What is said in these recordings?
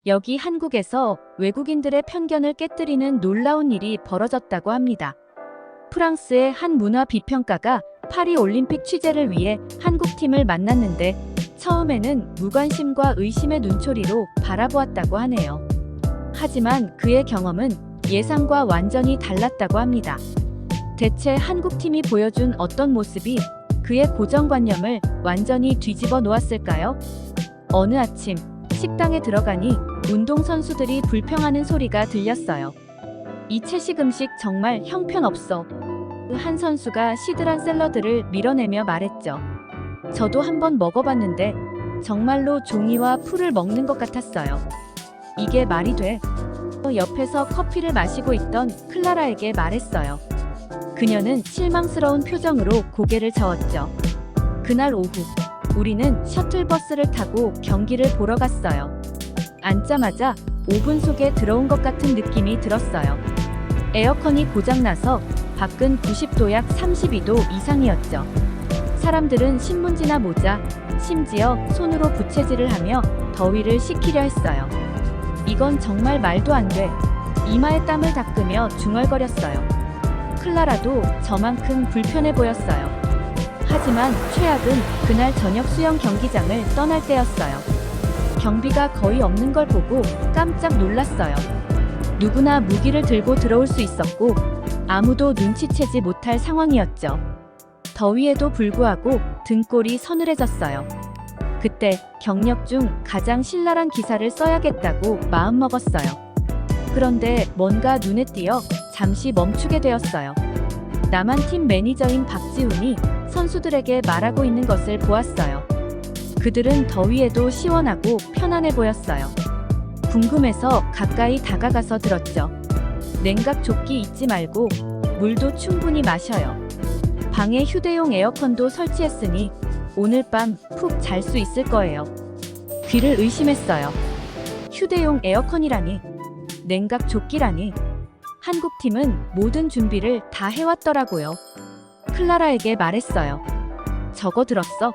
여기 한국에서 외국인들의 편견을 깨뜨리는 놀라운 일이 벌어졌다고 합니다. 프랑스의 한 문화 비평가가 파리 올림픽 취재를 위해 한국팀을 만났는데 처음에는 무관심과 의심의 눈초리로 바라보았다고 하네요. 하지만 그의 경험은 예상과 완전히 달랐다고 합니다. 대체 한국팀이 보여준 어떤 모습이 그의 고정관념을 완전히 뒤집어 놓았을까요? 어느 아침 식당에 들어가니 운동선수들이 불평하는 소리가 들렸어요. 이 채식 음식 정말 형편없어. 한 선수가 시들한 샐러드를 밀어내며 말했죠. 저도 한번 먹어봤는데 정말로 종이와 풀을 먹는 것 같았어요. 이게 말이 돼? 옆에서 커피를 마시고 있던 클라라에게 말했어요. 그녀는 실망스러운 표정으로 고개를 저었죠. 그날 오후 우리는 셔틀버스를 타고 경기를 보러 갔어요. 앉자마자 5분 속에 들어온 것 같은 느낌이 들었어요. 에어컨이 고장나서 밖은 90도 약 32도 이상이었죠. 사람들은 신문지나 모자, 심지어 손으로 부채질을 하며 더위를 식히려 했어요. 이건 정말 말도 안 돼. 이마에 땀을 닦으며 중얼거렸어요. 클라라도 저만큼 불편해 보였어요. 하지만 최악은 그날 저녁 수영 경기장을 떠날 때였어요. 경비가 거의 없는 걸 보고 깜짝 놀랐어요. 누구나 무기를 들고 들어올 수 있었고 아무도 눈치채지 못할 상황이었죠. 더위에도 불구하고 등골이 서늘해졌어요. 그때 경력 중 가장 신랄한 기사를 써야겠다고 마음먹었어요. 그런데 뭔가 눈에 띄어 잠시 멈추게 되었어요. 남한 팀 매니저인 박지훈이 선수들에게 말하고 있는 것을 보았어요. 그들은 더위에도 시원하고 편안해 보였어요. 궁금해서 가까이 다가가서 들었죠. 냉각 조끼 잊지 말고 물도 충분히 마셔요. 방에 휴대용 에어컨도 설치했으니 오늘 밤 푹 잘 수 있을 거예요. 귀를 의심했어요. 휴대용 에어컨이라니, 냉각 조끼라니. 한국팀은 모든 준비를 다 해왔더라고요. 클라라에게 말했어요. 저거 들었어?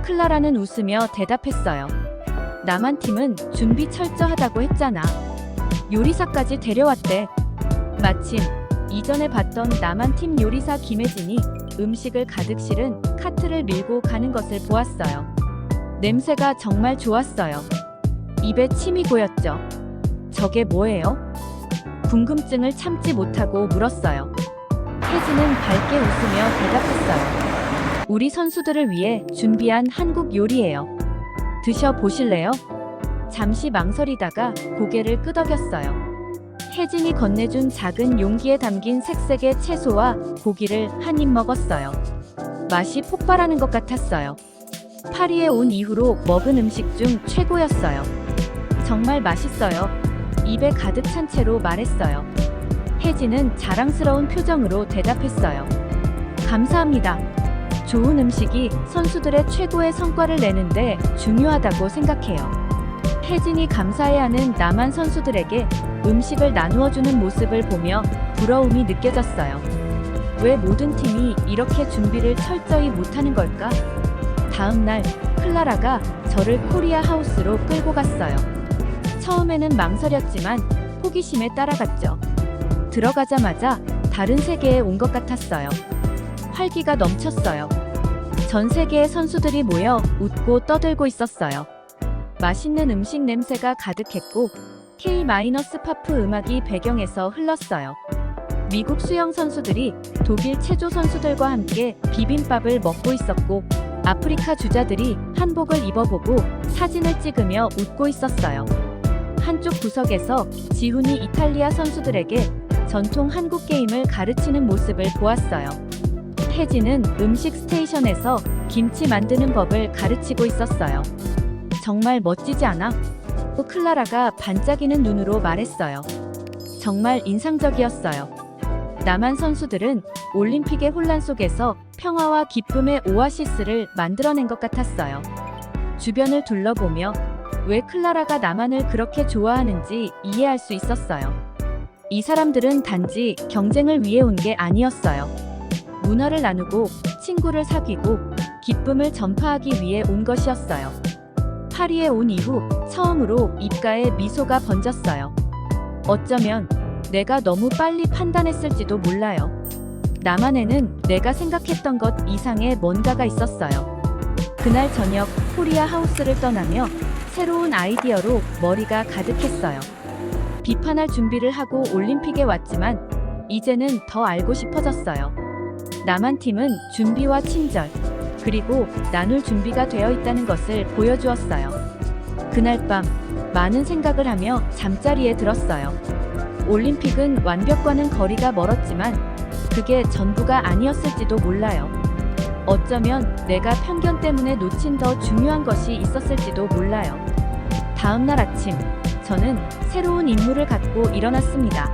클라라는 웃으며 대답했어요. 남한 팀은 준비 철저하다고 했잖아. 요리사까지 데려왔대. 마침 이전에 봤던 남한 팀 요리사 김혜진이 음식을 가득 실은 카트를 밀고 가는 것을 보았어요. 냄새가 정말 좋았어요. 입에 침이 고였죠. 저게 뭐예요? 궁금증을 참지 못하고 물었어요. 혜진은 밝게 웃으며 대답했어요. 우리 선수들을 위해 준비한 한국 요리예요. 드셔보실래요? 잠시 망설이다가 고개를 끄덕였어요. 혜진이 건네준 작은 용기에 담긴 색색의 채소와 고기를 한 입 먹었어요. 맛이 폭발하는 것 같았어요. 파리에 온 이후로 먹은 음식 중 최고였어요. 정말 맛있어요. 입에 가득 찬 채로 말했어요. 혜진은 자랑스러운 표정으로 대답했어요. 감사합니다. 좋은 음식이 선수들의 최고의 성과를 내는데 중요하다고 생각해요. 혜진이 감사해하는 남한 선수들에게 음식을 나누어주는 모습을 보며 부러움이 느껴졌어요. 왜 모든 팀이 이렇게 준비를 철저히 못하는 걸까? 다음 날 클라라가 저를 코리아 하우스로 끌고 갔어요. 처음에는 망설였지만 호기심에 따라갔죠. 들어가자마자 다른 세계에 온 것 같았어요. 활기가 넘쳤어요. 전 세계의 선수들이 모여 웃고 떠들고 있었어요. 맛있는 음식 냄새가 가득했고 K-파프 음악이 배경에서 흘렀어요. 미국 수영 선수들이 독일 체조 선수들과 함께 비빔밥을 먹고 있었고 아프리카 주자들이 한복을 입어보고 사진을 찍으며 웃고 있었어요. 한쪽 구석에서 지훈이 이탈리아 선수들에게 전통 한국 게임을 가르치는 모습을 보았어요. 혜진은 음식 스테이션에서 김치 만드는 법을 가르치고 있었어요. 정말 멋지지 않아? 클라라가 반짝이는 눈으로 말했어요. 정말 인상적이었어요. 남한 선수들은 올림픽의 혼란 속에서 평화와 기쁨의 오아시스를 만들어낸 것 같았어요. 주변을 둘러보며 왜 클라라가 남한을 그렇게 좋아하는지 이해할 수 있었어요. 이 사람들은 단지 경쟁을 위해 온 게 아니었어요. 문화를 나누고 친구를 사귀고 기쁨을 전파하기 위해 온 것이었어요. 파리에 온 이후 처음으로 입가에 미소가 번졌어요. 어쩌면 내가 너무 빨리 판단했을지도 몰라요. 나만에는 내가 생각했던 것 이상의 뭔가가 있었어요. 그날 저녁 코리아 하우스를 떠나며 새로운 아이디어로 머리가 가득했어요. 비판할 준비를 하고 올림픽에 왔지만 이제는 더 알고 싶어졌어요. 남한 팀은 준비와 친절, 그리고 나눌 준비가 되어 있다는 것을 보여주었어요. 그날 밤 많은 생각을 하며 잠자리에 들었어요. 올림픽은 완벽과는 거리가 멀었지만 그게 전부가 아니었을지도 몰라요. 어쩌면 내가 편견 때문에 놓친 더 중요한 것이 있었을지도 몰라요. 다음 날 아침, 저는 새로운 임무를 갖고 일어났습니다.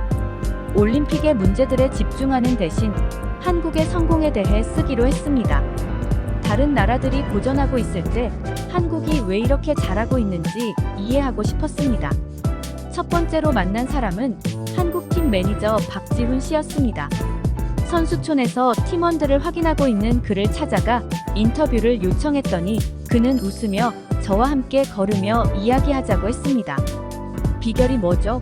올림픽의 문제들에 집중하는 대신 한국의 성공에 대해 쓰기로 했습니다. 다른 나라들이 고전하고 있을 때 한국이 왜 이렇게 잘하고 있는지 이해하고 싶었습니다. 첫 번째로 만난 사람은 한국팀 매니저 박지훈 씨였습니다. 선수촌에서 팀원들을 확인하고 있는 그를 찾아가 인터뷰를 요청했더니 그는 웃으며 저와 함께 걸으며 이야기하자고 했습니다. 비결이 뭐죠?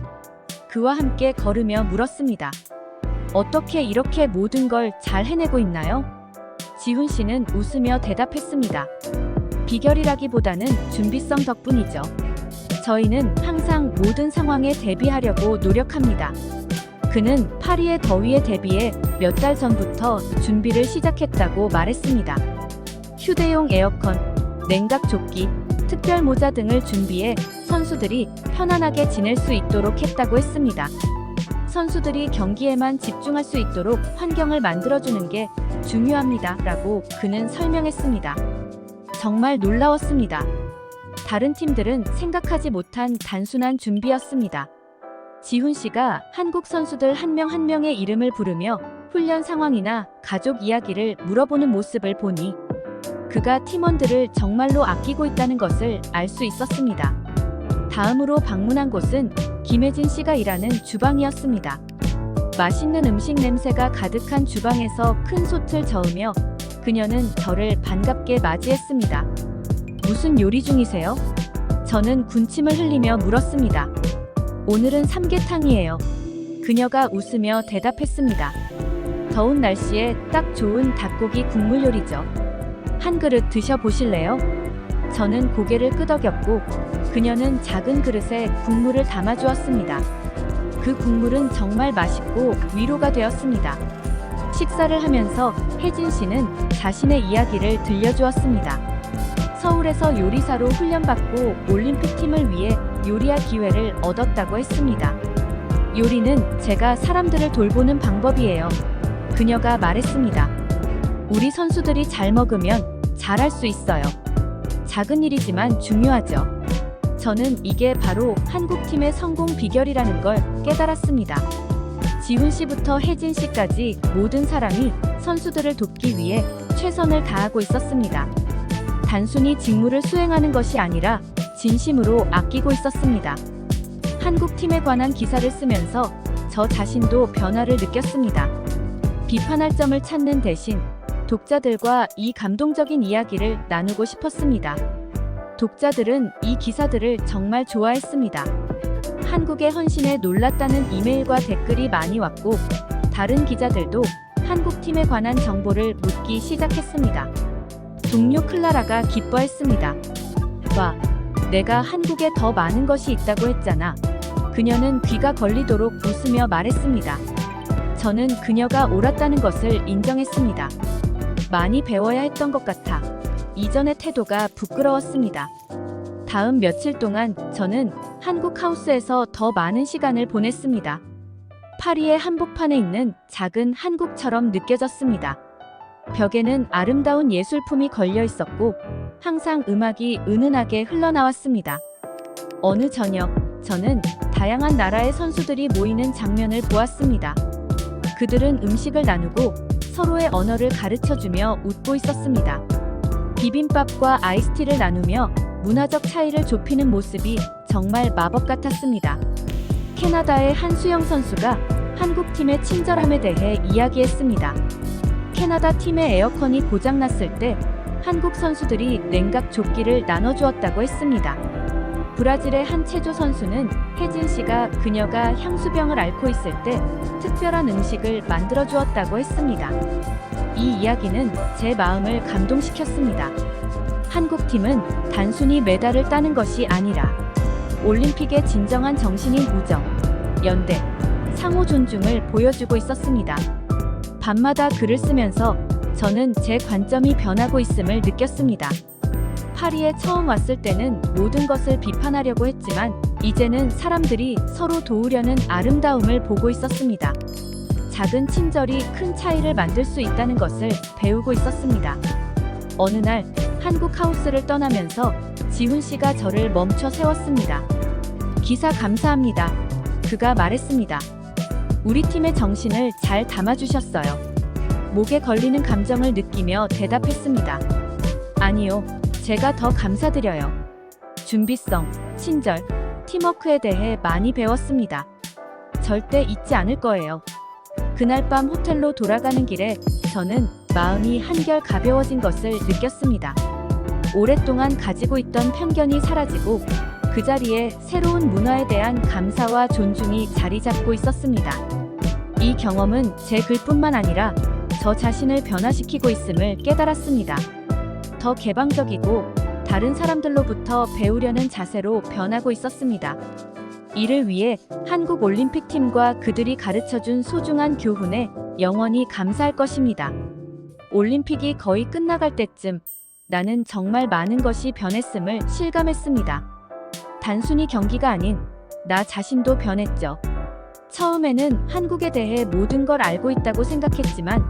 그와 함께 걸으며 물었습니다. 어떻게 이렇게 모든 걸 잘 해내고 있나요? 지훈 씨는 웃으며 대답했습니다. 비결이라기보다는 준비성 덕분이죠. 저희는 항상 모든 상황에 대비하려고 노력합니다. 그는 파리의 더위에 대비해 몇 달 전부터 준비를 시작했다고 말했습니다. 휴대용 에어컨, 냉각 조끼, 특별 모자 등을 준비해 선수들이 편안하게 지낼 수 있도록 했다고 했습니다. 선수들이 경기에만 집중할 수 있도록 환경을 만들어주는 게 중요합니다. 라고 그는 설명했습니다. 정말 놀라웠습니다. 다른 팀들은 생각하지 못한 단순한 준비였습니다. 지훈 씨가 한국 선수들 한 명 한 명의 이름을 부르며 훈련 상황이나 가족 이야기를 물어보는 모습을 보니 그가 팀원들을 정말로 아끼고 있다는 것을 알 수 있었습니다. 다음으로 방문한 곳은 김혜진 씨가 일하는 주방이었습니다. 맛있는 음식 냄새가 가득한 주방에서 큰 솥을 저으며 그녀는 저를 반갑게 맞이했습니다. 무슨 요리 중이세요? 저는 군침을 흘리며 물었습니다. 오늘은 삼계탕이에요. 그녀가 웃으며 대답했습니다. 더운 날씨에 딱 좋은 닭고기 국물 요리죠. 한 그릇 드셔보실래요? 저는 고개를 끄덕였고 그녀는 작은 그릇에 국물을 담아주었습니다. 그 국물은 정말 맛있고 위로가 되었습니다. 식사를 하면서 혜진 씨는 자신의 이야기를 들려주었습니다. 서울에서 요리사로 훈련받고 올림픽 팀을 위해 요리할 기회를 얻었다고 했습니다. 요리는 제가 사람들을 돌보는 방법이에요. 그녀가 말했습니다. 우리 선수들이 잘 먹으면 잘할 수 있어요. 작은 일이지만 중요하죠. 저는 이게 바로 한국팀의 성공 비결이라는 걸 깨달았습니다. 지훈 씨부터 혜진 씨까지 모든 사람이 선수들을 돕기 위해 최선을 다하고 있었습니다. 단순히 직무를 수행하는 것이 아니라 진심으로 아끼고 있었습니다. 한국팀에 관한 기사를 쓰면서 저 자신도 변화를 느꼈습니다. 비판할 점을 찾는 대신 독자들과 이 감동적인 이야기를 나누고 싶었습니다. 독자들은 이 기사들을 정말 좋아했습니다. 한국의 헌신에 놀랐다는 이메일과 댓글이 많이 왔고 다른 기자들도 한국팀에 관한 정보를 묻기 시작했습니다. 동료 클라라가 기뻐했습니다. 와, 내가 한국에 더 많은 것이 있다고 했잖아. 그녀는 귀가 걸리도록 웃으며 말했습니다. 저는 그녀가 옳았다는 것을 인정했습니다. 많이 배워야 했던 것 같아. 이전의 태도가 부끄러웠습니다. 다음 며칠 동안 저는 한국 하우스에서 더 많은 시간을 보냈습니다. 파리의 한복판에 있는 작은 한국처럼 느껴졌습니다. 벽에는 아름다운 예술품이 걸려 있었고 항상 음악이 은은하게 흘러나왔습니다. 어느 저녁, 저는 다양한 나라의 선수들이 모이는 장면을 보았습니다. 그들은 음식을 나누고 서로의 언어를 가르쳐주며 웃고 있었습니다. 비빔밥과 아이스티를 나누며 문화적 차이를 좁히는 모습이 정말 마법 같았습니다. 캐나다의 한수영 선수가 한국팀의 친절함에 대해 이야기했습니다. 캐나다 팀의 에어컨이 고장났을 때 한국 선수들이 냉각 조끼를 나눠주었다고 했습니다. 브라질의 한 체조 선수는 혜진 씨가 그녀가 향수병을 앓고 있을 때 특별한 음식을 만들어 주었다고 했습니다. 이 이야기는 제 마음을 감동시켰습니다. 한국팀은 단순히 메달을 따는 것이 아니라 올림픽의 진정한 정신인 우정, 연대, 상호 존중을 보여주고 있었습니다. 밤마다 글을 쓰면서 저는 제 관점이 변하고 있음을 느꼈습니다. 파리에 처음 왔을 때는 모든 것을 비판하려고 했지만 이제는 사람들이 서로 도우려는 아름다움을 보고 있었습니다. 작은 친절이 큰 차이를 만들 수 있다는 것을 배우고 있었습니다. 어느 날 한국 하우스를 떠나면서 지훈 씨가 저를 멈춰 세웠습니다. 기사 감사합니다. 그가 말했습니다. 우리 팀의 정신을 잘 담아주셨어요. 목에 걸리는 감정을 느끼며 대답했습니다. 아니요, 제가 더 감사드려요. 준비성, 친절, 팀워크에 대해 많이 배웠습니다. 절대 잊지 않을 거예요. 그날 밤 호텔로 돌아가는 길에 저는 마음이 한결 가벼워진 것을 느꼈습니다. 오랫동안 가지고 있던 편견이 사라지고 그 자리에 새로운 문화에 대한 감사와 존중이 자리 잡고 있었습니다. 이 경험은 제 글뿐만 아니라 저 자신을 변화시키고 있음을 깨달았습니다. 더 개방적이고 다른 사람들로부터 배우려는 자세로 변하고 있었습니다. 이를 위해 한국 올림픽팀과 그들이 가르쳐준 소중한 교훈에 영원히 감사할 것입니다. 올림픽이 거의 끝나갈 때쯤 나는 정말 많은 것이 변했음을 실감했습니다. 단순히 경기가 아닌 나 자신도 변했죠. 처음에는 한국에 대해 모든 걸 알고 있다고 생각했지만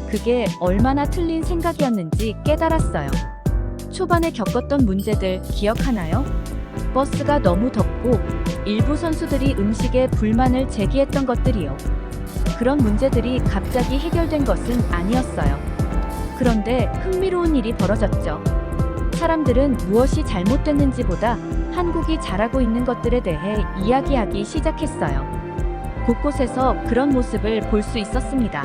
그게 얼마나 틀린 생각이었는지 깨달았어요. 초반에 겪었던 문제들 기억하나요? 버스가 너무 덥고 일부 선수들이 음식에 불만을 제기했던 것들이요. 그런 문제들이 갑자기 해결된 것은 아니었어요. 그런데 흥미로운 일이 벌어졌죠. 사람들은 무엇이 잘못됐는지보다 한국이 잘하고 있는 것들에 대해 이야기하기 시작했어요. 곳곳에서 그런 모습을 볼 수 있었습니다.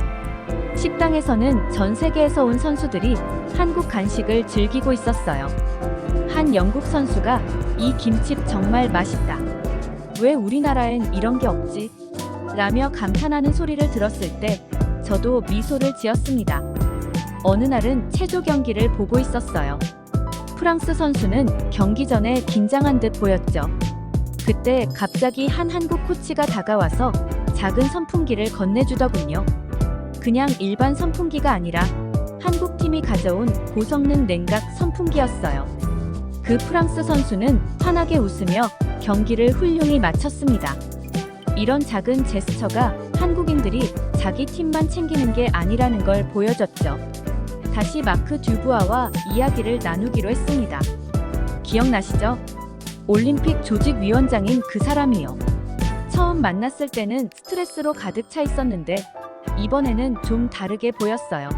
식당에서는 전 세계에서 온 선수들이 한국 간식을 즐기고 있었어요. 한 영국 선수가 이 김칩 정말 맛있다. 왜 우리나라엔 이런 게 없지? 라며 감탄하는 소리를 들었을 때 저도 미소를 지었습니다. 어느 날은 체조 경기를 보고 있었어요. 프랑스 선수는 경기 전에 긴장한 듯 보였죠. 그때 갑자기 한 한국 코치가 다가와서 작은 선풍기를 건네주더군요. 그냥 일반 선풍기가 아니라 한국 팀이 가져온 고성능 냉각 선풍기였어요. 그 프랑스 선수는 환하게 웃으며 경기를 훌륭히 마쳤습니다. 이런 작은 제스처가 한국인들이 자기 팀만 챙기는 게 아니라는 걸 보여줬죠. 다시 마크 듀부아와 이야기를 나누기로 했습니다. 기억나시죠? 올림픽 조직위원장인 그 사람이요. 처음 만났을 때는 스트레스로 가득 차 있었는데 이번에는 좀 다르게 보였어요.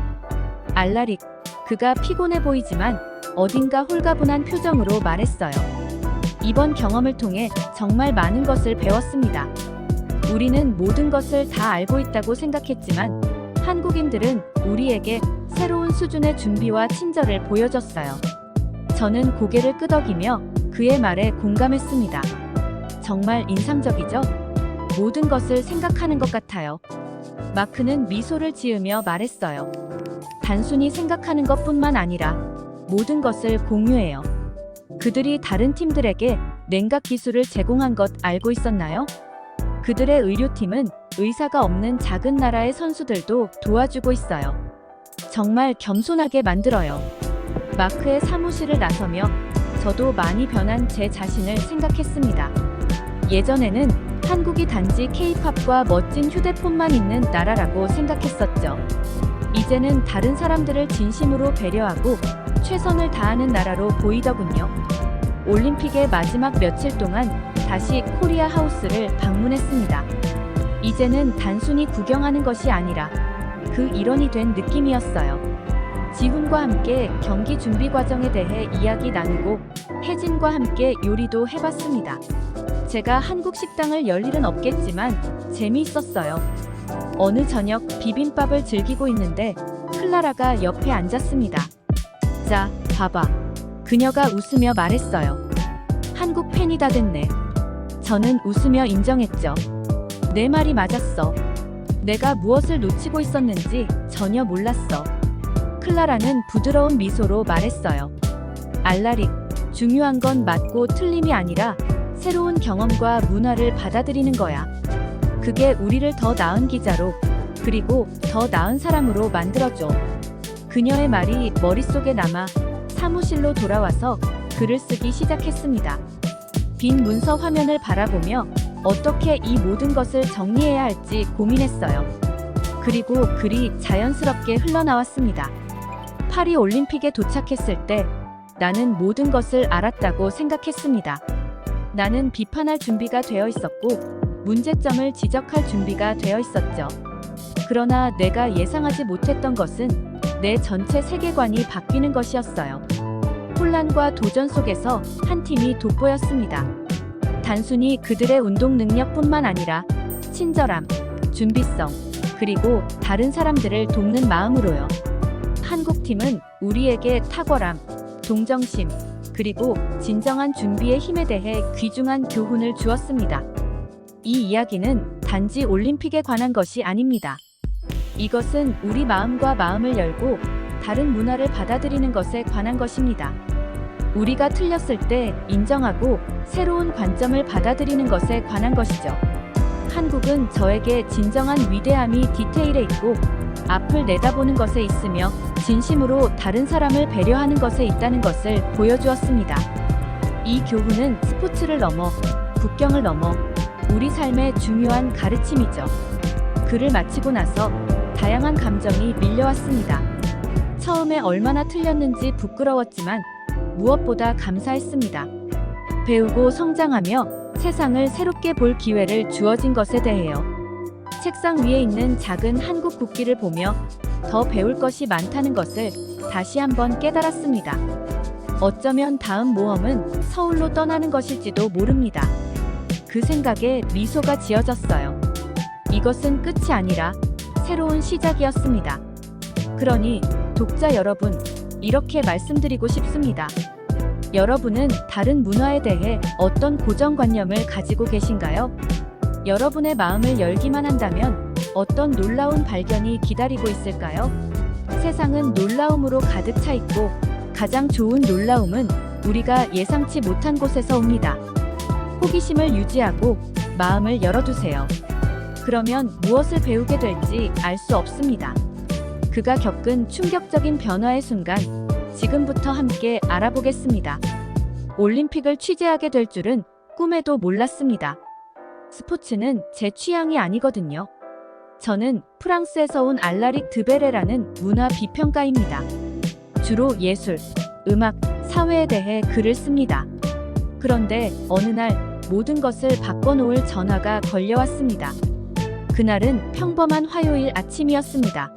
알라릭, 그가 피곤해 보이지만 어딘가 홀가분한 표정으로 말했어요. 이번 경험을 통해 정말 많은 것을 배웠습니다. 우리는 모든 것을 다 알고 있다고 생각했지만 한국인들은 우리에게 새로운 수준의 준비와 친절을 보여줬어요. 저는 고개를 끄덕이며 그의 말에 공감했습니다. 정말 인상적이죠? 모든 것을 생각하는 것 같아요. 마크는 미소를 지으며 말했어요. 단순히 생각하는 것뿐만 아니라 모든 것을 공유해요. 그들이 다른 팀들에게 냉각 기술을 제공한 것 알고 있었나요? 그들의 의료팀은 의사가 없는 작은 나라의 선수들도 도와주고 있어요. 정말 겸손하게 만들어요. 마크의 사무실을 나서며 저도 많이 변한 제 자신을 생각했습니다. 예전에는 한국이 단지 K-팝과 멋진 휴대폰만 있는 나라라고 생각했었죠. 이제는 다른 사람들을 진심으로 배려하고 최선을 다하는 나라로 보이더군요. 올림픽의 마지막 며칠 동안 다시 코리아 하우스를 방문했습니다. 이제는 단순히 구경하는 것이 아니라 그 일원이 된 느낌이었어요. 지훈과 함께 경기 준비 과정에 대해 이야기 나누고 혜진과 함께 요리도 해봤습니다. 제가 한국 식당을 열 일은 없겠지만 재미있었어요. 어느 저녁 비빔밥을 즐기고 있는데 클라라가 옆에 앉았습니다. 자, 봐봐. 그녀가 웃으며 말했어요. 한국 팬이다 됐네. 저는 웃으며 인정했죠. 내 말이 맞았어. 내가 무엇을 놓치고 있었는지 전혀 몰랐어. 클라라는 부드러운 미소로 말했어요. 알라릭, 중요한 건 맞고 틀림이 아니라 새로운 경험과 문화를 받아들이는 거야. 그게 우리를 더 나은 기자로, 그리고 더 나은 사람으로 만들어줘. 그녀의 말이 머릿속에 남아 사무실로 돌아와서 글을 쓰기 시작했습니다. 빈 문서 화면을 바라보며 어떻게 이 모든 것을 정리해야 할지 고민했어요. 그리고 글이 자연스럽게 흘러나왔습니다. 파리 올림픽에 도착했을 때 나는 모든 것을 알았다고 생각했습니다. 나는 비판할 준비가 되어 있었고 문제점을 지적할 준비가 되어 있었죠. 그러나 내가 예상하지 못했던 것은 내 전체 세계관이 바뀌는 것이었어요. 혼란과 도전 속에서 한 팀이 돋보였습니다. 단순히 그들의 운동 능력뿐만 아니라 친절함, 준비성, 그리고 다른 사람들을 돕는 마음으로요. 한국팀은 우리에게 탁월함, 동정심, 그리고 진정한 준비의 힘에 대해 귀중한 교훈을 주었습니다. 이 이야기는 단지 올림픽에 관한 것이 아닙니다. 이것은 우리 마음과 마음을 열고 다른 문화를 받아들이는 것에 관한 것입니다. 우리가 틀렸을 때 인정하고 새로운 관점을 받아들이는 것에 관한 것이죠. 한국은 저에게 진정한 위대함이 디테일에 있고 앞을 내다보는 것에 있으며 진심으로 다른 사람을 배려하는 것에 있다는 것을 보여주었습니다. 이 교훈은 스포츠를 넘어 국경을 넘어 우리 삶의 중요한 가르침이죠. 글을 마치고 나서 다양한 감정이 밀려왔습니다. 처음에 얼마나 틀렸는지 부끄러웠지만 무엇보다 감사했습니다. 배우고 성장하며 세상을 새롭게 볼 기회를 주어진 것에 대해요. 책상 위에 있는 작은 한국 국기를 보며 더 배울 것이 많다는 것을 다시 한번 깨달았습니다. 어쩌면 다음 모험은 서울로 떠나는 것일지도 모릅니다. 그 생각에 미소가 지어졌어요. 이것은 끝이 아니라 새로운 시작이었습니다. 그러니 독자 여러분, 이렇게 말씀드리고 싶습니다. 여러분은 다른 문화에 대해 어떤 고정관념을 가지고 계신가요? 여러분의 마음을 열기만 한다면 어떤 놀라운 발견이 기다리고 있을까요? 세상은 놀라움으로 가득 차 있고 가장 좋은 놀라움은 우리가 예상치 못한 곳에서 옵니다. 호기심을 유지하고 마음을 열어두세요. 그러면 무엇을 배우게 될지 알 수 없습니다. 그가 겪은 충격적인 변화의 순간, 지금부터 함께 알아보겠습니다. 올림픽을 취재하게 될 줄은 꿈에도 몰랐습니다. 스포츠는 제 취향이 아니거든요. 저는 프랑스에서 온 알라릭 드베레라는 문화 비평가입니다. 주로 예술, 음악, 사회에 대해 글을 씁니다. 그런데 어느 날 모든 것을 바꿔놓을 전화가 걸려왔습니다. 그날은 평범한 화요일 아침이었습니다.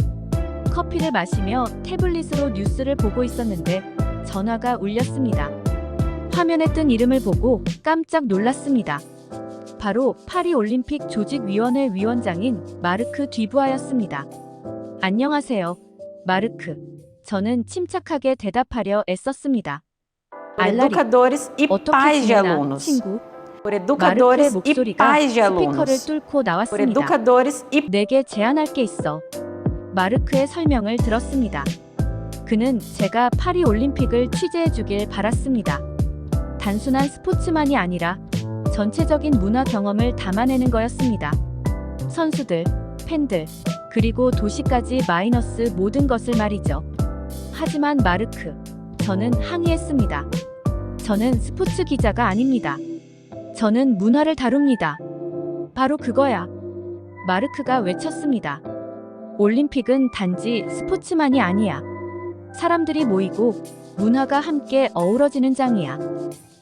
커피를 마시며 태블릿으로 뉴스를 보고 있었는데 전화가 울렸습니다. 화면에 뜬 이름을 보고 깜짝 놀랐습니다. 바로 파리 올림픽 조직위원회 위원장인 마르크 뒤부아였습니다. 안녕하세요, 마르크. 저는 침착하게 대답하려 애썼습니다. Educadores e 어떻게 pais de 지내나, alunos. 친구? Por 마르크의 educadores e 목소리가 pais de 스피커를 alunos. 뚫고 Por 나왔습니다. educadores e 내게 제안할 게 있어. 마르크의 설명을 들었습니다. 그는 제가 파리 올림픽을 취재해 주길 바랐습니다. 단순한 스포츠만이 아니라 전체적인 문화 경험을 담아내는 거였습니다. 선수들, 팬들, 그리고 도시까지 마이너스 모든 것을 말이죠. 하지만 마르크, 저는 항의했습니다. 저는 스포츠 기자가 아닙니다. 저는 문화를 다룹니다. 바로 그거야. 마르크가 외쳤습니다. 올림픽은 단지 스포츠만이 아니야. 사람들이 모이고 문화가 함께 어우러지는 장이야.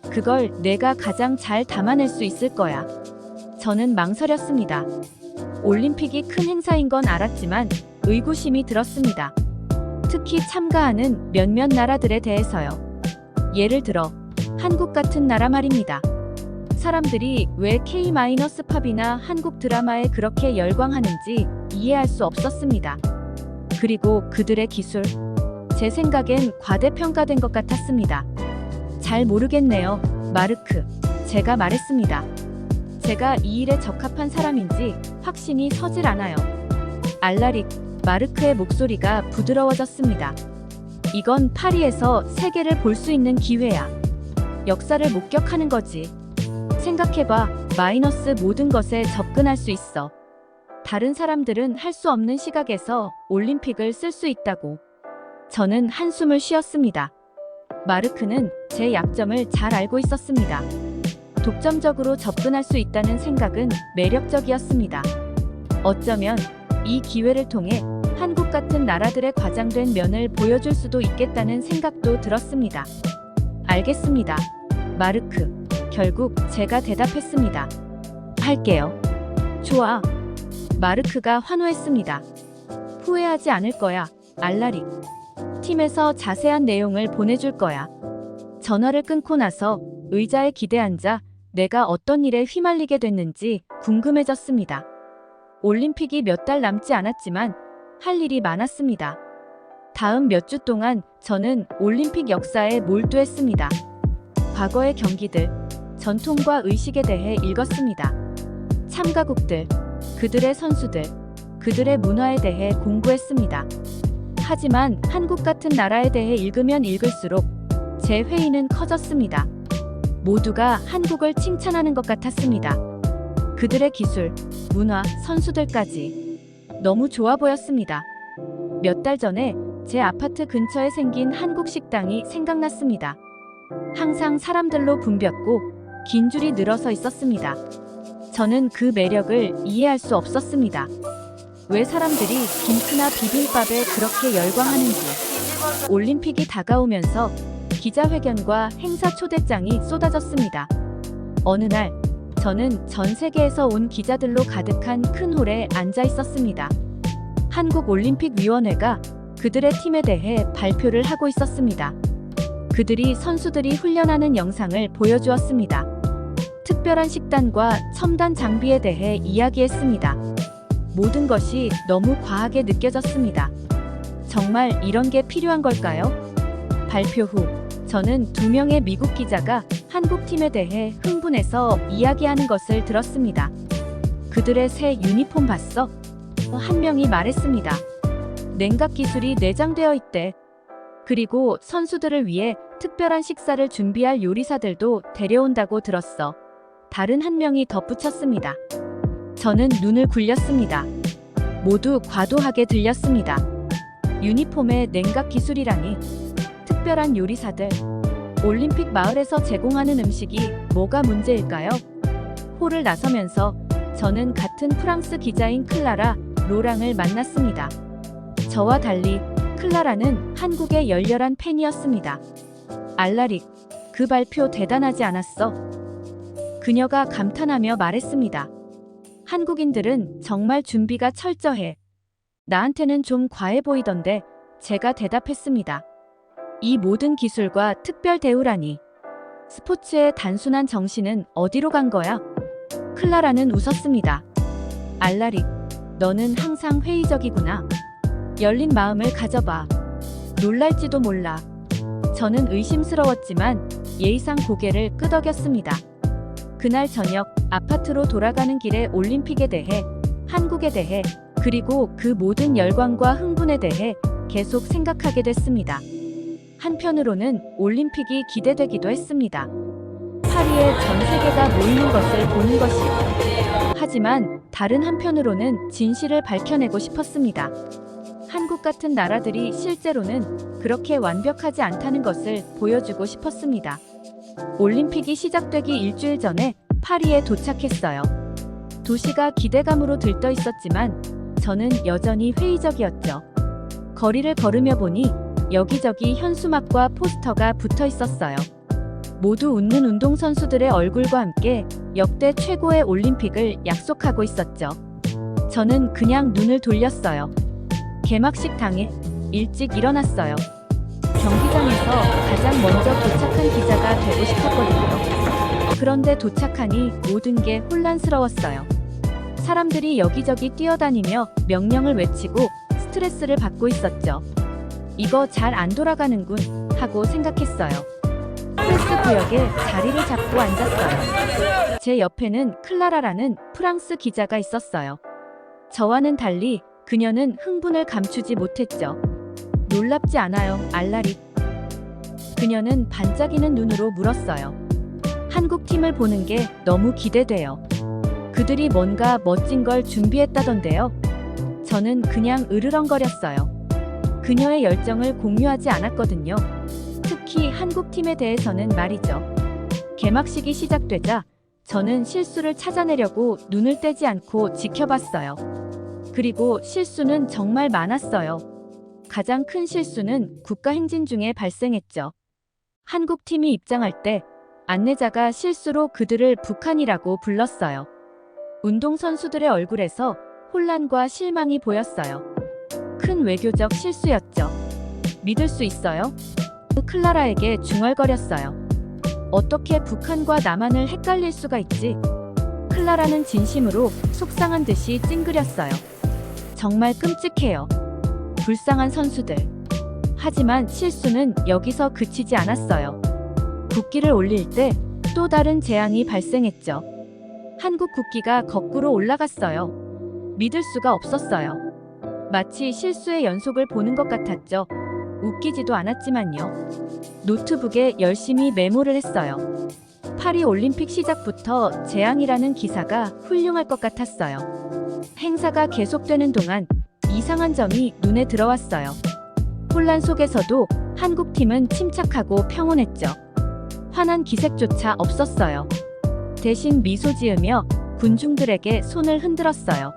그걸 내가 가장 잘 담아낼 수 있을 거야. 저는 망설였습니다. 올림픽이 큰 행사인 건 알았지만 의구심이 들었습니다. 특히 참가하는 몇몇 나라들에 대해서요. 예를 들어 한국 같은 나라 말입니다. 사람들이 왜 K-팝이나 한국 드라마에 그렇게 열광하는지 이해할 수 없었습니다. 그리고 그들의 기술, 제 생각엔 과대평가된 것 같았습니다. 잘 모르겠네요, 마르크. 제가 말했습니다. 제가 이 일에 적합한 사람인지 확신이 서질 않아요. 알라릭, 마르크의 목소리가 부드러워졌습니다. 이건 파리에서 세계를 볼 수 있는 기회야. 역사를 목격하는 거지. 생각해봐, 마이너스 모든 것에 접근할 수 있어. 다른 사람들은 할 수 없는 시각에서 올림픽을 쓸 수 있다고. 저는 한숨을 쉬었습니다. 마르크는 제 약점을 잘 알고 있었습니다. 독점적으로 접근할 수 있다는 생각은 매력적이었습니다. 어쩌면 이 기회를 통해 한국 같은 나라들의 과장된 면을 보여줄 수도 있겠다는 생각도 들었습니다. 알겠습니다, 마르크. 결국 제가 대답했습니다. 할게요. 좋아. 마르크가 환호했습니다. 후회하지 않을 거야, 알라릭. 팀에서 자세한 내용을 보내줄 거야. 전화를 끊고 나서 의자에 기대앉아 내가 어떤 일에 휘말리게 됐는지 궁금해졌습니다. 올림픽이 몇 달 남지 않았지만 할 일이 많았습니다. 다음 몇 주 동안 저는 올림픽 역사에 몰두했습니다. 과거의 경기들, 전통과 의식에 대해 읽었습니다. 참가국들, 그들의 선수들, 그들의 문화에 대해 공부했습니다. 하지만 한국 같은 나라에 대해 읽으면 읽을수록 제 회의는 커졌습니다. 모두가 한국을 칭찬하는 것 같았습니다. 그들의 기술, 문화, 선수들까지 너무 좋아 보였습니다. 몇 달 전에 제 아파트 근처에 생긴 한국 식당이 생각났습니다. 항상 사람들로 붐볐고 긴 줄이 늘어서 있었습니다. 저는 그 매력을 이해할 수 없었습니다. 왜 사람들이 김치나 비빔밥에 그렇게 열광하는지. 올림픽이 다가오면서 기자회견과 행사 초대장이 쏟아졌습니다. 어느 날 저는 전 세계에서 온 기자들로 가득한 큰 홀에 앉아 있었습니다. 한국올림픽위원회가 그들의 팀에 대해 발표를 하고 있었습니다. 그들이 선수들이 훈련하는 영상을 보여주었습니다. 특별한 식단과 첨단 장비에 대해 이야기했습니다. 모든 것이 너무 과하게 느껴졌습니다. 정말 이런 게 필요한 걸까요? 발표 후 저는 2명의 미국 기자가 한국팀에 대해 흥분해서 이야기하는 것을 들었습니다. 그들의 새 유니폼 봤어? 한 명이 말했습니다. 냉각 기술이 내장되어 있대. 그리고 선수들을 위해 특별한 식사를 준비할 요리사들도 데려온다고 들었어. 다른 한 명이 덧붙였습니다. 저는 눈을 굴렸습니다. 모두 과도하게 들렸습니다. 유니폼의 냉각 기술이라니. 특별한 요리사들. 올림픽 마을에서 제공하는 음식이 뭐가 문제일까요? 홀을 나서면서 저는 같은 프랑스 기자인 클라라 로랑을 만났습니다. 저와 달리 클라라는 한국의 열렬한 팬이었습니다. 알라릭, 그 발표 대단하지 않았어? 그녀가 감탄하며 말했습니다. 한국인들은 정말 준비가 철저해. 나한테는 좀 과해 보이던데 제가 대답했습니다. 이 모든 기술과 특별 대우라니. 스포츠의 단순한 정신은 어디로 간 거야? 클라라는 웃었습니다. 알라릭, 너는 항상 회의적이구나. 열린 마음을 가져봐. 놀랄지도 몰라. 저는 의심스러웠지만 예의상 고개를 끄덕였습니다. 그날 저녁 아파트로 돌아가는 길에 올림픽에 대해, 한국에 대해, 그리고 그 모든 열광과 흥분에 대해 계속 생각하게 됐습니다. 한편으로는 올림픽이 기대되기도 했습니다. 파리에 전 세계가 모이는 것을 보는 것이요. 하지만 다른 한편으로는 진실을 밝혀내고 싶었습니다. 한국 같은 나라들이 실제로는 그렇게 완벽하지 않다는 것을 보여주고 싶었습니다. 올림픽이 시작되기 일주일 전에 파리에 도착했어요. 도시가 기대감으로 들떠 있었지만 저는 여전히 회의적이었죠. 거리를 걸으며 보니 여기저기 현수막과 포스터가 붙어 있었어요. 모두 웃는 운동선수들의 얼굴과 함께 역대 최고의 올림픽을 약속하고 있었죠. 저는 그냥 눈을 돌렸어요. 개막식 당일 일찍 일어났어요. 경기장에서 가장 먼저 도착한 기자가 되고 싶었거든요. 그런데 도착하니 모든 게 혼란스러웠어요. 사람들이 여기저기 뛰어다니며 명령을 외치고 스트레스를 받고 있었죠. 이거 잘 안 돌아가는군 하고 생각했어요. 프레스 구역에 자리를 잡고 앉았어요. 제 옆에는 클라라라는 프랑스 기자가 있었어요. 저와는 달리 그녀는 흥분을 감추지 못했죠. 놀랍지 않아요, 알라리? 그녀는 반짝이는 눈으로 물었어요. 한국 팀을 보는 게 너무 기대돼요. 그들이 뭔가 멋진 걸 준비했다던데요. 저는 그냥 으르렁거렸어요. 그녀의 열정을 공유하지 않았거든요. 특히 한국 팀에 대해서는 말이죠. 개막식이 시작되자 저는 실수를 찾아내려고 눈을 떼지 않고 지켜봤어요. 그리고 실수는 정말 많았어요. 가장 큰 실수는 국가행진 중에 발생했죠. 한국 팀이 입장할 때 안내자가 실수로 그들을 북한이라고 불렀어요. 운동선수들의 얼굴에서 혼란과 실망이 보였어요. 큰 외교적 실수였죠. 믿을 수 있어요? 클라라에게 중얼거렸어요. 어떻게 북한과 남한을 헷갈릴 수가 있지? 클라라는 진심으로 속상한 듯이 찡그렸어요. 정말 끔찍해요. 불쌍한 선수들. 하지만 실수는 여기서 그치지 않았어요. 국기를 올릴 때 또 다른 재앙이 발생했죠. 한국 국기가 거꾸로 올라갔어요. 믿을 수가 없었어요. 마치 실수의 연속을 보는 것 같았죠. 웃기지도 않았지만요. 노트북에 열심히 메모를 했어요. 파리 올림픽 시작부터 재앙이라는 기사가 훌륭할 것 같았어요. 행사가 계속되는 동안 이상한 점이 눈에 들어왔어요. 혼란 속에서도 한국팀은 침착하고 평온했죠. 환한 기색조차 없었어요. 대신 미소 지으며 군중들에게 손을 흔들었어요.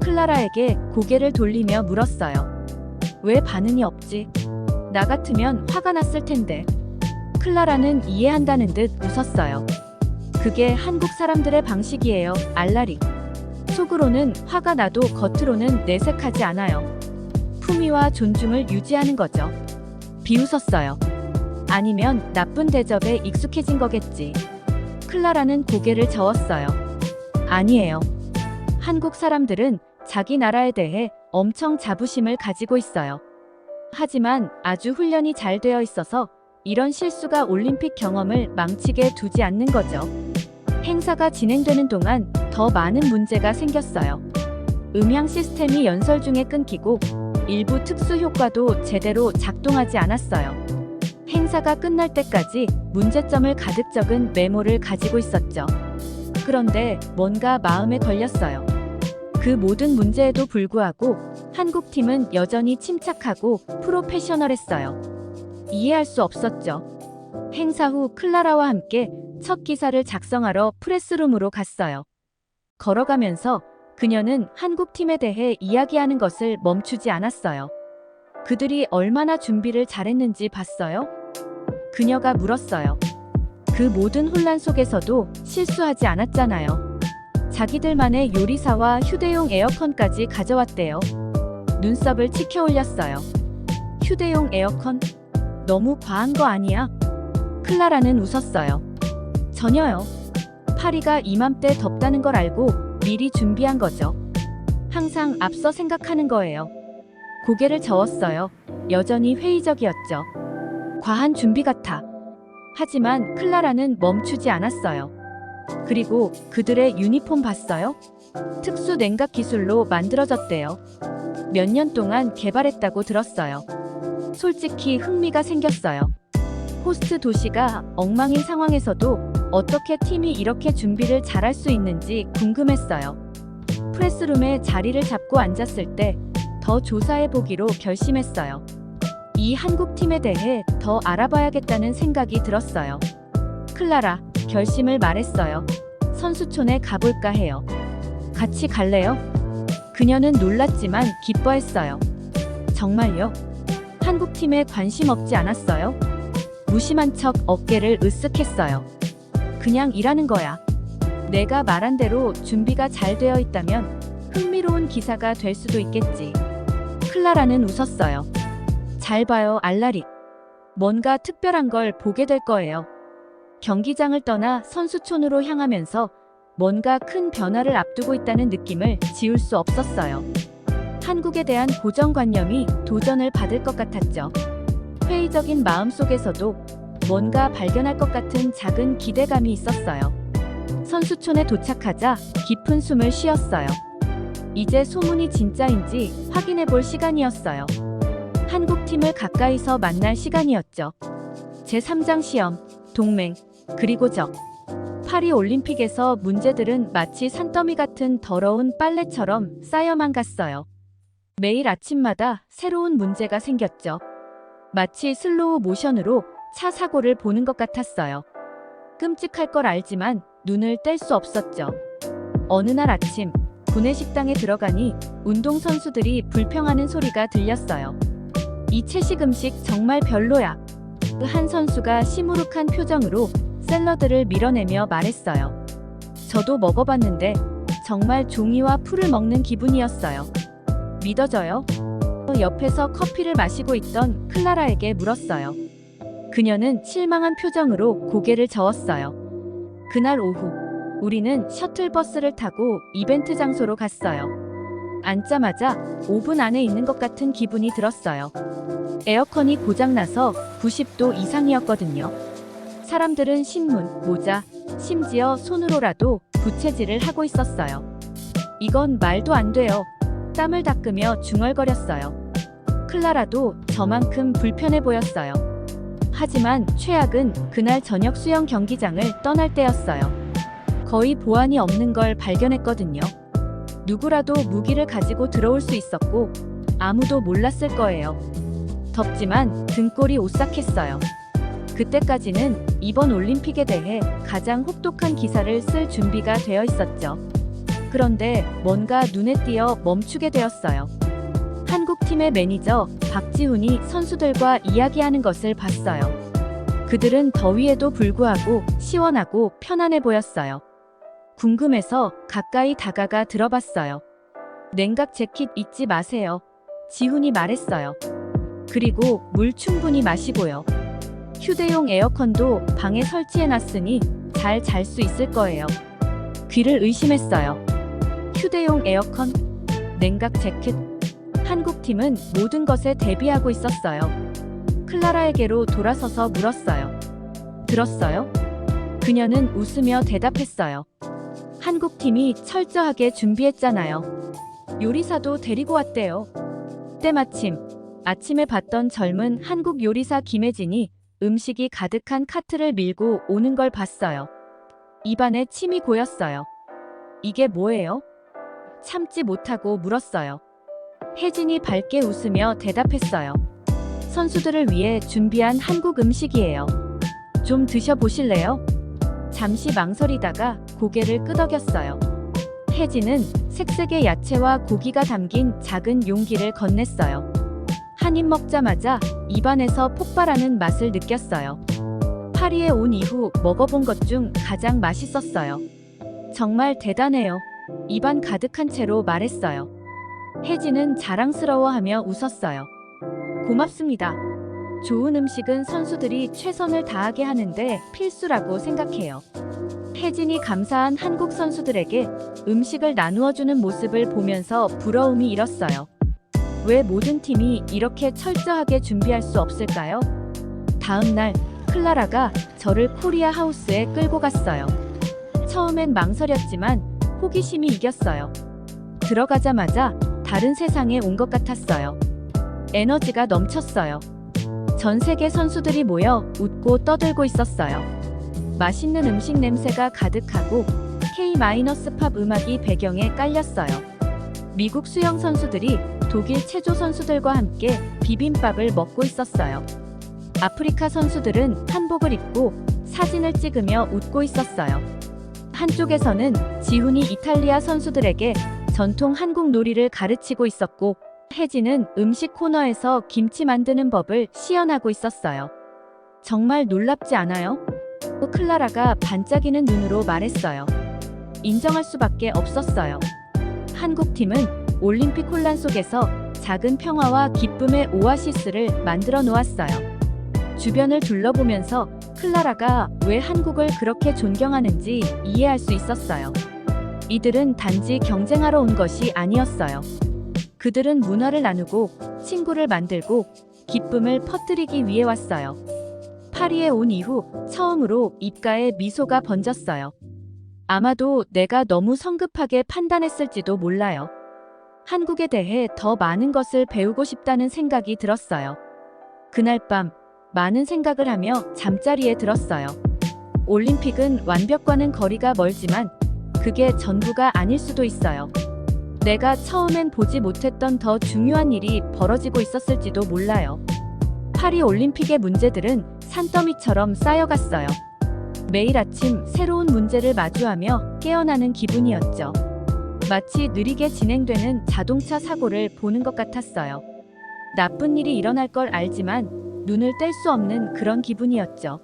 클라라에게 고개를 돌리며 물었어요. 왜 반응이 없지? 나 같으면 화가 났을 텐데. 클라라는 이해한다는 듯 웃었어요. 그게 한국 사람들의 방식이에요, 알라리. 속으로는 화가 나도 겉으로는 내색하지 않아요. 품위와 존중을 유지하는 거죠. 비웃었어요. 아니면 나쁜 대접에 익숙해진 거겠지. 클라라는 고개를 저었어요. 아니에요. 한국 사람들은 자기 나라에 대해 엄청 자부심을 가지고 있어요. 하지만 아주 훈련이 잘 되어 있어서 이런 실수가 올림픽 경험을 망치게 두지 않는 거죠. 행사가 진행되는 동안 더 많은 문제가 생겼어요. 음향 시스템이 연설 중에 끊기고 일부 특수 효과도 제대로 작동하지 않았어요. 행사가 끝날 때까지 문제점을 가득 적은 메모를 가지고 있었죠. 그런데 뭔가 마음에 걸렸어요. 그 모든 문제에도 불구하고 한국팀은 여전히 침착하고 프로페셔널했어요. 이해할 수 없었죠. 행사 후 클라라와 함께 첫 기사를 작성하러 프레스룸으로 갔어요. 걸어가면서 그녀는 한국팀에 대해 이야기하는 것을 멈추지 않았어요. 그들이 얼마나 준비를 잘했는지 봤어요? 그녀가 물었어요. 그 모든 혼란 속에서도 실수하지 않았잖아요. 자기들만의 요리사와 휴대용 에어컨까지 가져왔대요. 눈썹을 치켜 올렸어요. 휴대용 에어컨? 너무 과한 거 아니야? 클라라는 웃었어요. 전혀요. 파리가 이맘때 덥다는 걸 알고 미리 준비한 거죠. 항상 앞서 생각하는 거예요. 고개를 저었어요. 여전히 회의적이었죠. 과한 준비 같아. 하지만 클라라는 멈추지 않았어요. 그리고 그들의 유니폼 봤어요? 특수 냉각 기술로 만들어졌대요. 몇 년 동안 개발했다고 들었어요. 솔직히 흥미가 생겼어요. 호스트 도시가 엉망인 상황에서도 어떻게 팀이 이렇게 준비를 잘할 수 있는지 궁금했어요. 프레스룸에 자리를 잡고 앉았을 때 더 조사해보기로 결심했어요. 이 한국팀에 대해 더 알아봐야겠다는 생각이 들었어요. 클라라, 결심을 말했어요. 선수촌에 가볼까 해요. 같이 갈래요? 그녀는 놀랐지만 기뻐했어요. 정말요? 한국팀에 관심 없지 않았어요? 무심한 척 어깨를 으쓱했어요. 그냥 일하는 거야. 내가 말한 대로 준비가 잘 되어 있다면 흥미로운 기사가 될 수도 있겠지. 클라라는 웃었어요. 잘 봐요, 알라리. 뭔가 특별한 걸 보게 될 거예요. 경기장을 떠나 선수촌으로 향하면서 뭔가 큰 변화를 앞두고 있다는 느낌을 지울 수 없었어요. 한국에 대한 고정관념이 도전을 받을 것 같았죠. 회의적인 마음속에서도 뭔가 발견할 것 같은 작은 기대감이 있었어요. 선수촌에 도착하자 깊은 숨을 쉬었어요. 이제 소문이 진짜인지 확인해 볼 시간이었어요. 한국팀을 가까이서 만날 시간이었죠. 제3장 시험, 동맹, 그리고 적. 파리 올림픽에서 문제들은 마치 산더미 같은 더러운 빨래처럼 쌓여만 갔어요. 매일 아침마다 새로운 문제가 생겼죠. 마치 슬로우 모션으로 차 사고를 보는 것 같았어요. 끔찍할 걸 알지만 눈을 뗄 수 없었죠. 어느 날 아침, 구내식당에 들어가니 운동선수들이 불평하는 소리가 들렸어요. 이 채식 음식 정말 별로야. 한 선수가 시무룩한 표정으로 샐러드를 밀어내며 말했어요. 저도 먹어봤는데 정말 종이와 풀을 먹는 기분이었어요. 믿어져요? 옆에서 커피를 마시고 있던 클라라에게 물었어요. 그녀는 실망한 표정으로 고개를 저었어요. 그날 오후, 우리는 셔틀버스를 타고 이벤트 장소로 갔어요. 앉자마자 5분 안에 있는 것 같은 기분이 들었어요. 에어컨이 고장나서 90도 이상이었거든요. 사람들은 신문, 모자, 심지어 손으로라도 부채질을 하고 있었어요. 이건 말도 안 돼요. 땀을 닦으며 중얼거렸어요. 클라라도 저만큼 불편해 보였어요. 하지만 최악은 그날 저녁 수영 경기장을 떠날 때였어요. 거의 보안이 없는 걸 발견했거든요. 누구라도 무기를 가지고 들어올 수 있었고 아무도 몰랐을 거예요. 덥지만 등골이 오싹했어요. 그때까지는 이번 올림픽에 대해 가장 혹독한 기사를 쓸 준비가 되어 있었죠. 그런데 뭔가 눈에 띄어 멈추게 되었어요. 한국팀의 매니저 박지훈이 선수들과 이야기하는 것을 봤어요. 그들은 더위에도 불구하고 시원하고 편안해 보였어요. 궁금해서 가까이 다가가 들어봤어요. 냉각 재킷 잊지 마세요. 지훈이 말했어요. 그리고 물 충분히 마시고요. 휴대용 에어컨도 방에 설치해놨으니 잘 잘 수 있을 거예요. 귀를 의심했어요. 휴대용 에어컨, 냉각 재킷. 한국팀은 모든 것에 대비하고 있었어요. 클라라에게로 돌아서서 물었어요. 들었어요? 그녀는 웃으며 대답했어요. 한국팀이 철저하게 준비했잖아요. 요리사도 데리고 왔대요. 때마침 아침에 봤던 젊은 한국 요리사 김혜진이 음식이 가득한 카트를 밀고 오는 걸 봤어요. 입안에 침이 고였어요. 이게 뭐예요? 참지 못하고 물었어요. 혜진이 밝게 웃으며 대답했어요. 선수들을 위해 준비한 한국 음식이에요. 좀 드셔보실래요? 잠시 망설이다가 고개를 끄덕였어요. 혜진은 색색의 야채와 고기가 담긴 작은 용기를 건넸어요. 한 입 먹자마자 입안에서 폭발하는 맛을 느꼈어요. 파리에 온 이후 먹어본 것 중 가장 맛있었어요. 정말 대단해요. 입안 가득한 채로 말했어요. 혜진은 자랑스러워하며 웃었어요. 고맙습니다. 좋은 음식은 선수들이 최선을 다하게 하는데 필수라고 생각해요. 혜진이 감사한 한국 선수들에게 음식을 나누어주는 모습을 보면서 부러움이 일었어요. 왜 모든 팀이 이렇게 철저하게 준비할 수 없을까요? 다음 날 클라라가 저를 코리아 하우스에 끌고 갔어요. 처음엔 망설였지만 호기심이 이겼어요. 들어가자마자 다른 세상에 온 것 같았어요. 에너지가 넘쳤어요. 전 세계 선수들이 모여 웃고 떠들고 있었어요. 맛있는 음식 냄새가 가득하고 K-팝 음악이 배경에 깔렸어요. 미국 수영 선수들이 독일 체조 선수들과 함께 비빔밥을 먹고 있었어요. 아프리카 선수들은 한복을 입고 사진을 찍으며 웃고 있었어요. 한쪽에서는 지훈이 이탈리아 선수들에게 전통 한국 놀이를 가르치고 있었고 혜진은 음식 코너에서 김치 만드는 법을 시연하고 있었어요. 정말 놀랍지 않아요? 클라라가 반짝이는 눈으로 말했어요. 인정할 수밖에 없었어요. 한국팀은 올림픽 혼란 속에서 작은 평화와 기쁨의 오아시스를 만들어 놓았어요. 주변을 둘러보면서 클라라가 왜 한국을 그렇게 존경하는지 이해할 수 있었어요. 이들은 단지 경쟁하러 온 것이 아니었어요. 그들은 문화를 나누고 친구를 만들고 기쁨을 퍼뜨리기 위해 왔어요. 파리에 온 이후 처음으로 입가에 미소가 번졌어요. 아마도 내가 너무 성급하게 판단했을지도 몰라요. 한국에 대해 더 많은 것을 배우고 싶다는 생각이 들었어요. 그날 밤 많은 생각을 하며 잠자리에 들었어요. 올림픽은 완벽과는 거리가 멀지만 그게 전부가 아닐 수도 있어요. 내가 처음엔 보지 못했던 더 중요한 일이 벌어지고 있었을지도 몰라요. 파리 올림픽의 문제들은 산더미처럼 쌓여갔어요. 매일 아침 새로운 문제를 마주하며 깨어나는 기분이었죠. 마치 느리게 진행되는 자동차 사고를 보는 것 같았어요. 나쁜 일이 일어날 걸 알지만 눈을 뗄 수 없는 그런 기분이었죠.